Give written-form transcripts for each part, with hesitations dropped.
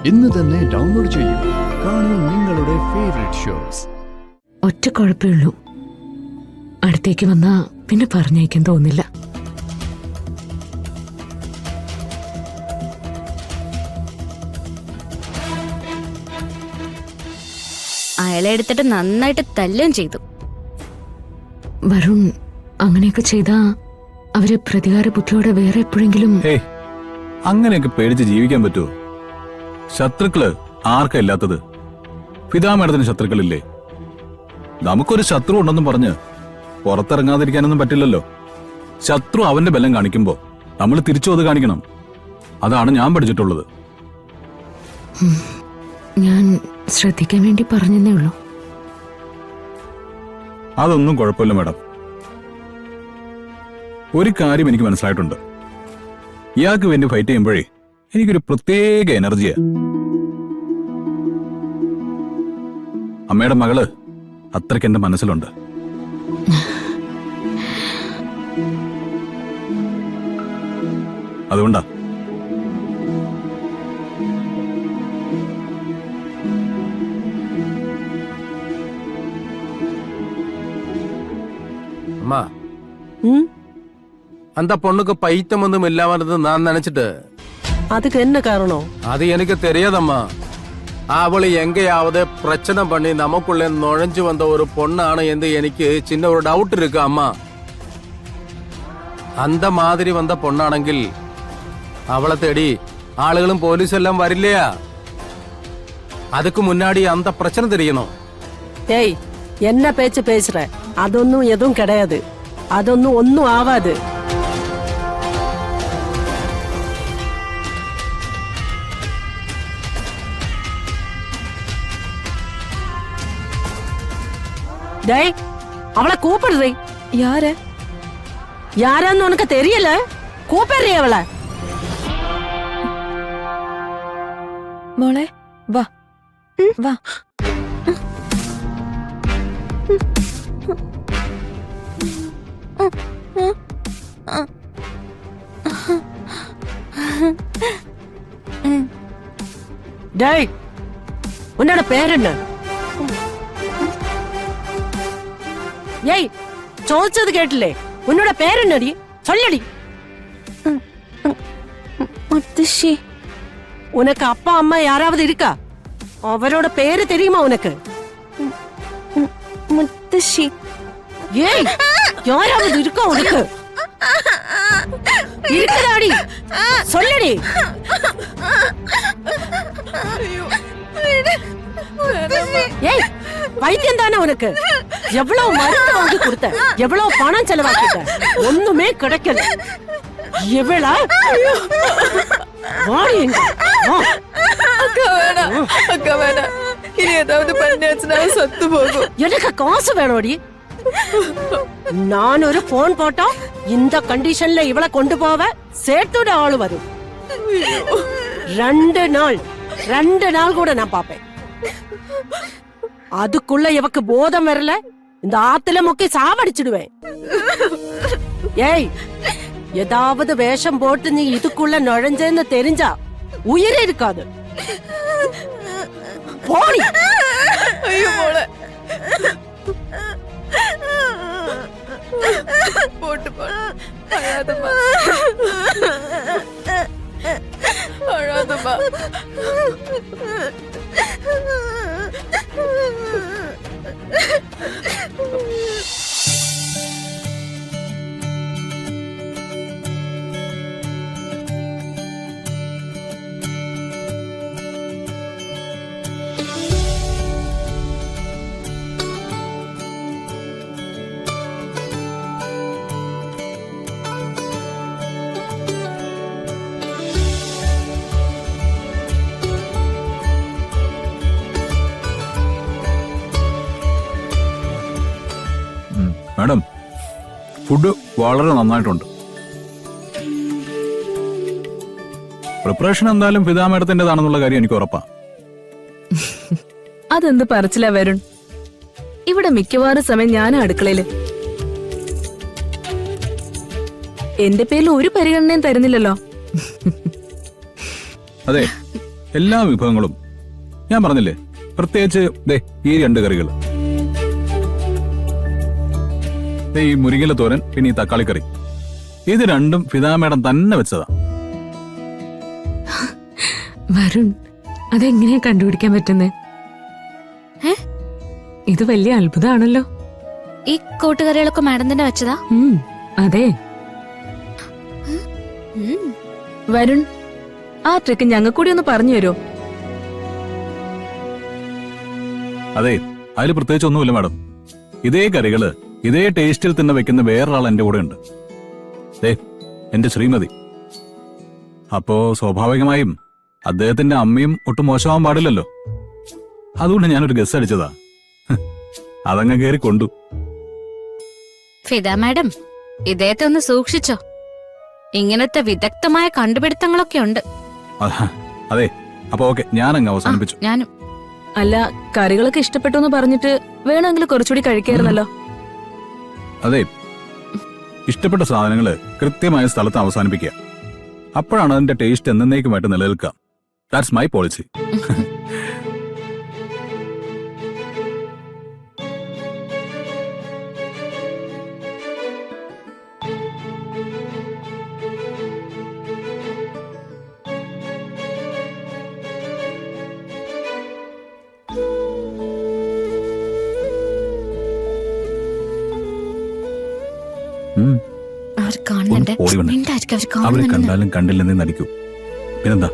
ഇന്ന് തന്നെ ഡൗൺലോഡ് ചെയ്യൂ. കാണൂ നിങ്ങളുടെ ഫേവറേറ്റ് ഷോസ്. ഒറ്റ കുഴപ്പമുള്ളൂ, അടുത്തേക്ക് വന്നാ പിന്നെ പറഞ്ഞയക്കാൻ തോന്നില്ല. അയാളെ എടുത്തിട്ട് നന്നായിട്ട് തല്ലുകയും ചെയ്തു. വരുൺ അങ്ങനെയൊക്കെ ചെയ്താ അവര് പ്രതികാര ബുദ്ധിയോടെ വേറെ എപ്പോഴെങ്കിലും. അങ്ങനെയൊക്കെ പേടിച്ച് ജീവിക്കാൻ പറ്റുമോ? ശത്രുക്കള് ആർക്കാ ഇല്ലാത്തത്? പിതാ മേഡത്തിന് ശത്രുക്കളില്ലേ? നമുക്കൊരു ശത്രു ഉണ്ടെന്നും പറഞ്ഞ് പുറത്തിറങ്ങാതിരിക്കാനൊന്നും പറ്റില്ലല്ലോ. ശത്രു അവന്റെ ബലം കാണിക്കുമ്പോ നമ്മൾ തിരിച്ചു അത് കാണിക്കണം. അതാണ് ഞാൻ പഠിച്ചിട്ടുള്ളത്. ഞാൻ ശ്രദ്ധിക്കാൻ വേണ്ടി പറഞ്ഞതേ ഉള്ളൂ. അതൊന്നും കുഴപ്പമില്ല മേഡം. ഒരു കാര്യം എനിക്ക് മനസ്സിലായിട്ടുണ്ട്. ഇയാൾക്ക് വേണ്ടി ഫൈറ്റ് ചെയ്യുമ്പോഴേ എനിക്കൊരു പ്രത്യേക എനർജിയാ. അമ്മയുടെ മകള് അത്രയ്ക്ക് എന്റെ മനസ്സിലുണ്ട്. അതുകൊണ്ടാ. அம்மா அந்த பொண்ணுக்கு பைத்தியம் ஒன்றும் இல்லாம நான் நினைச்சிட்டு. அதுக்கு என்ன காரணம்? அது எனக்கு தெரியாதம்மா. அவளை எங்கேயாவது பிரச்சனை பண்ணி நமக்குள்ள நுழைஞ்சு வந்த ஒரு பொண்ணாണ് എന്ന് എനിക്ക് ചിന്ന ഒരു ഡൗട്ട് இருக்கு അമ്മ. அந்த மாதிரி வந்த பொண்ணாണെങ്കിൽ அவளை தேடி ஆளுகளும் போலீஸ் எல்லாம் வரலையா? அதுக்கு முன்னாடி அந்த பிரச்சனை தெரியணும். ஏய், என்ன பேச்சு பேசுற? அதொன்னும் எதுவும் கிடையாது. அதொன்னும் ஒன்னும் ஆகாது. டேய், அவளை கூப்பிடுறீ. யாரு? யாரான்னு உனக்கு தெரியல? கூப்பிடுறீ அவளை. മോളെ വാ വാ. டேய், உன்னோட பேர் என்ன? ஏய், ചോദിച്ചത് കേട്ടില്ലേ? உன்னோட பேர் என்னடி? சொல்லடி. മുത്തശ്ശി. உனக்கு அப்பா அம்மா யாராவது இருக்கா? அவரோட பேரு தெரியுமா உனக்கு? മുത്തശ്ശി. ஏய், யாராவது இருக்கா உனக்கு? இருக்குதாடி? சொல்லடி. ஏய், பைத்தியம் தானே உனக்கு? எவ்வளவு மருந்து வாங்கி கொடுத்த, எவ்வளவு பணம் செலவாக்கிட்ட, ஒண்ணுமே கிடைக்கல. எவ்வளா வாடி எங்க? அக்கா வேணாம், இனி ஏதாவது பண்ணியாச்சுன்னா சத்து போகும். எனக்கு காசு வேணோடி. நான் ஒரு போன் போட்டா இந்த கண்டிஷன்ல இவளை கொண்டு போவ சேர்த்தோட ஆளு வரும். 2 நாள் கூட நான் பாப்பேன். அதுக்குள்ள இவக்கு போதம் வரல, இந்த ஆத்துல முக்கி சாவடிச்சிடுவேன். ஏய், ஏதாவது வேஷம் போட்டு நீ இதுக்குள்ள நுழைஞ்சேன்னு தெரிஞ்சா உயிர் இருக்காது. போடி. ஐயோ மோளே, போட்டு அழாதம்மா, அழாதம்மா. മാഡം, ഫുഡ് വളരെ നന്നായിട്ടുണ്ട്. പ്രിപ്പറേഷൻ എന്തായാലും പിതാ മേഡത്തിൻ്റെതാണെന്നുള്ള കാര്യം എനിക്ക് ഉറപ്പാ. അതെന്ത് പറച്ചില്ല വരുൺ? ഇവിടെ മിക്കവാറും സമയം ഞാൻ അടുക്കളയില്. എന്റെ പേരിൽ ഒരു പരിഗണനയും തരുന്നില്ലല്ലോ. അതെ, എല്ലാ വിഭവങ്ങളും ഞാൻ പറഞ്ഞില്ലേ, പ്രത്യേകിച്ച് ദേ ഈ 2 കറികൾ, ദേ ഈ മുരിങ്ങയില തോരൻ, പിന്നെ ഈ തക്കാളിക്കറി, ഇത് രണ്ടും ഫിദാ മേഡം തന്നെ വെച്ചതാ. വരുൺ, അതെങ്ങനെയാ കണ്ടുപിടിക്കാൻ പറ്റുന്നേ? ഇത് വലിയ അത്ഭുതമാണല്ലോ. ഈ കൂട്ടുകറികളൊക്കെ മാഡം തന്നെ വെച്ചതാ? അതെ. വരുൺ, ആ ട്രിക്ക് ഞങ്ങൾക്ക് കൂടി ഒന്ന് പറഞ്ഞു തരുമോ? അതെ, അതിൽ പ്രത്യേകിച്ച് ഒന്നുമില്ല മാഡം. ഇതേ കറികള് ഇതേ ടേസ്റ്റിൽ തന്നെ വെക്കുന്ന വേറൊരാൾ എന്റെ കൂടെ ഉണ്ട്, ദേ എന്റെ ശ്രീമതി. അപ്പോ സ്വാഭാവികമായും അദ്ദേഹത്തിന്റെ അമ്മയും ഒട്ടും മോശമാവാൻ പാടില്ലല്ലോ. അതുകൊണ്ട് ഞാനൊരു ഗസ് അടിച്ചതാ, അതങ്ങ് കയറി കൊണ്ടു. ഫിദ മാഡം, ഇദ്ദേഹത്തെ ഒന്ന് സൂക്ഷിച്ചോ. ഇങ്ങനത്തെ വിദഗ്ധമായ കണ്ടുപിടുത്തങ്ങളൊക്കെ ഉണ്ട്. അതെ, അപ്പൊ ഓക്കെ, ഞാനങ്ങ് അവസാനിപ്പിച്ചു. ഞാനും. അല്ല, കറികളൊക്കെ ഇഷ്ടപ്പെട്ടു എന്ന് പറഞ്ഞിട്ട് വേണമെങ്കിൽ കുറച്ചുകൂടി കഴിക്കായിരുന്നല്ലോ. അതെ, ഇഷ്ടപ്പെട്ട സാധനങ്ങള് കൃത്യമായ സ്ഥലത്ത് അവസാനിപ്പിക്കുക. അപ്പോഴാണ് അതിന്റെ ടേസ്റ്റ് എന്നേക്കുമായിട്ട് നിലനിൽക്കുക. That's my policy. അവർ കാണുന്നുണ്ട്. ഓടി വന്നേ. മിണ്ടായിരിക്കും, അവർ അവരെ കാണുന്നുണ്ടെന്ന്. കണ്ടാലും കണ്ടില്ലെന്നേ നടിക്കൂ. പിന്നെന്താ?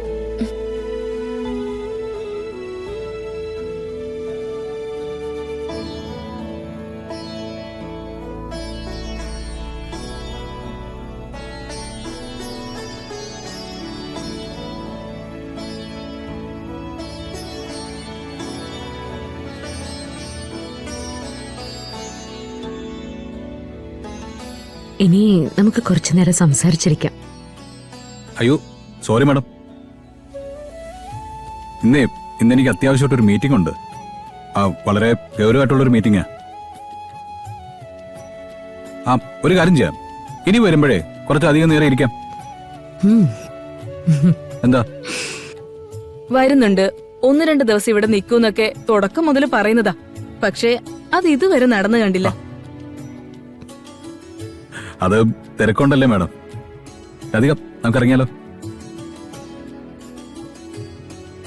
ഇനി നമുക്ക് കുറച്ചു നേരം സംസാരിച്ചിരിക്കാം. അയ്യോ സോറി മാഡം, ഇന്നെനിക്ക് അത്യാവശ്യമായിട്ടൊരു മീറ്റിംഗ് ഉണ്ട്. വളരെ ഗൗരവമായിട്ടുള്ളൊരു മീറ്റിംഗാ. ഒരു കാര്യം ചെയ്യാം, ഇനി വരുമ്പോഴേ കുറച്ചധികം നേരം ഇരിക്കാം. എന്താ? വരുന്നുണ്ട്, 1-2 ദിവസം ഇവിടെ നിൽക്കൂന്നൊക്കെ തുടക്കം മുതൽ പറയുന്നതാ. പക്ഷേ അത് ഇതുവരെ നടന്നു കണ്ടില്ല. അത് തിരക്കൊണ്ടല്ലേ മാഡം. അധികം നമുക്കിറങ്ങിയാലോ?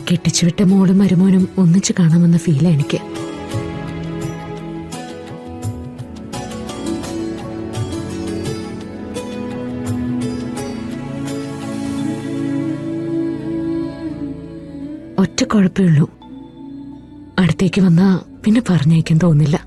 കെട്ടിച്ചുവിട്ട മോളും മരുമോനും ഒന്നിച്ചു കാണാമെന്ന ഫീലാ എനിക്ക്. ഒറ്റ കുഴപ്പമേ ഉള്ളൂ, അടുത്തേക്ക് വന്നാ പിന്നെ പറഞ്ഞയക്കാൻ തോന്നില്ല.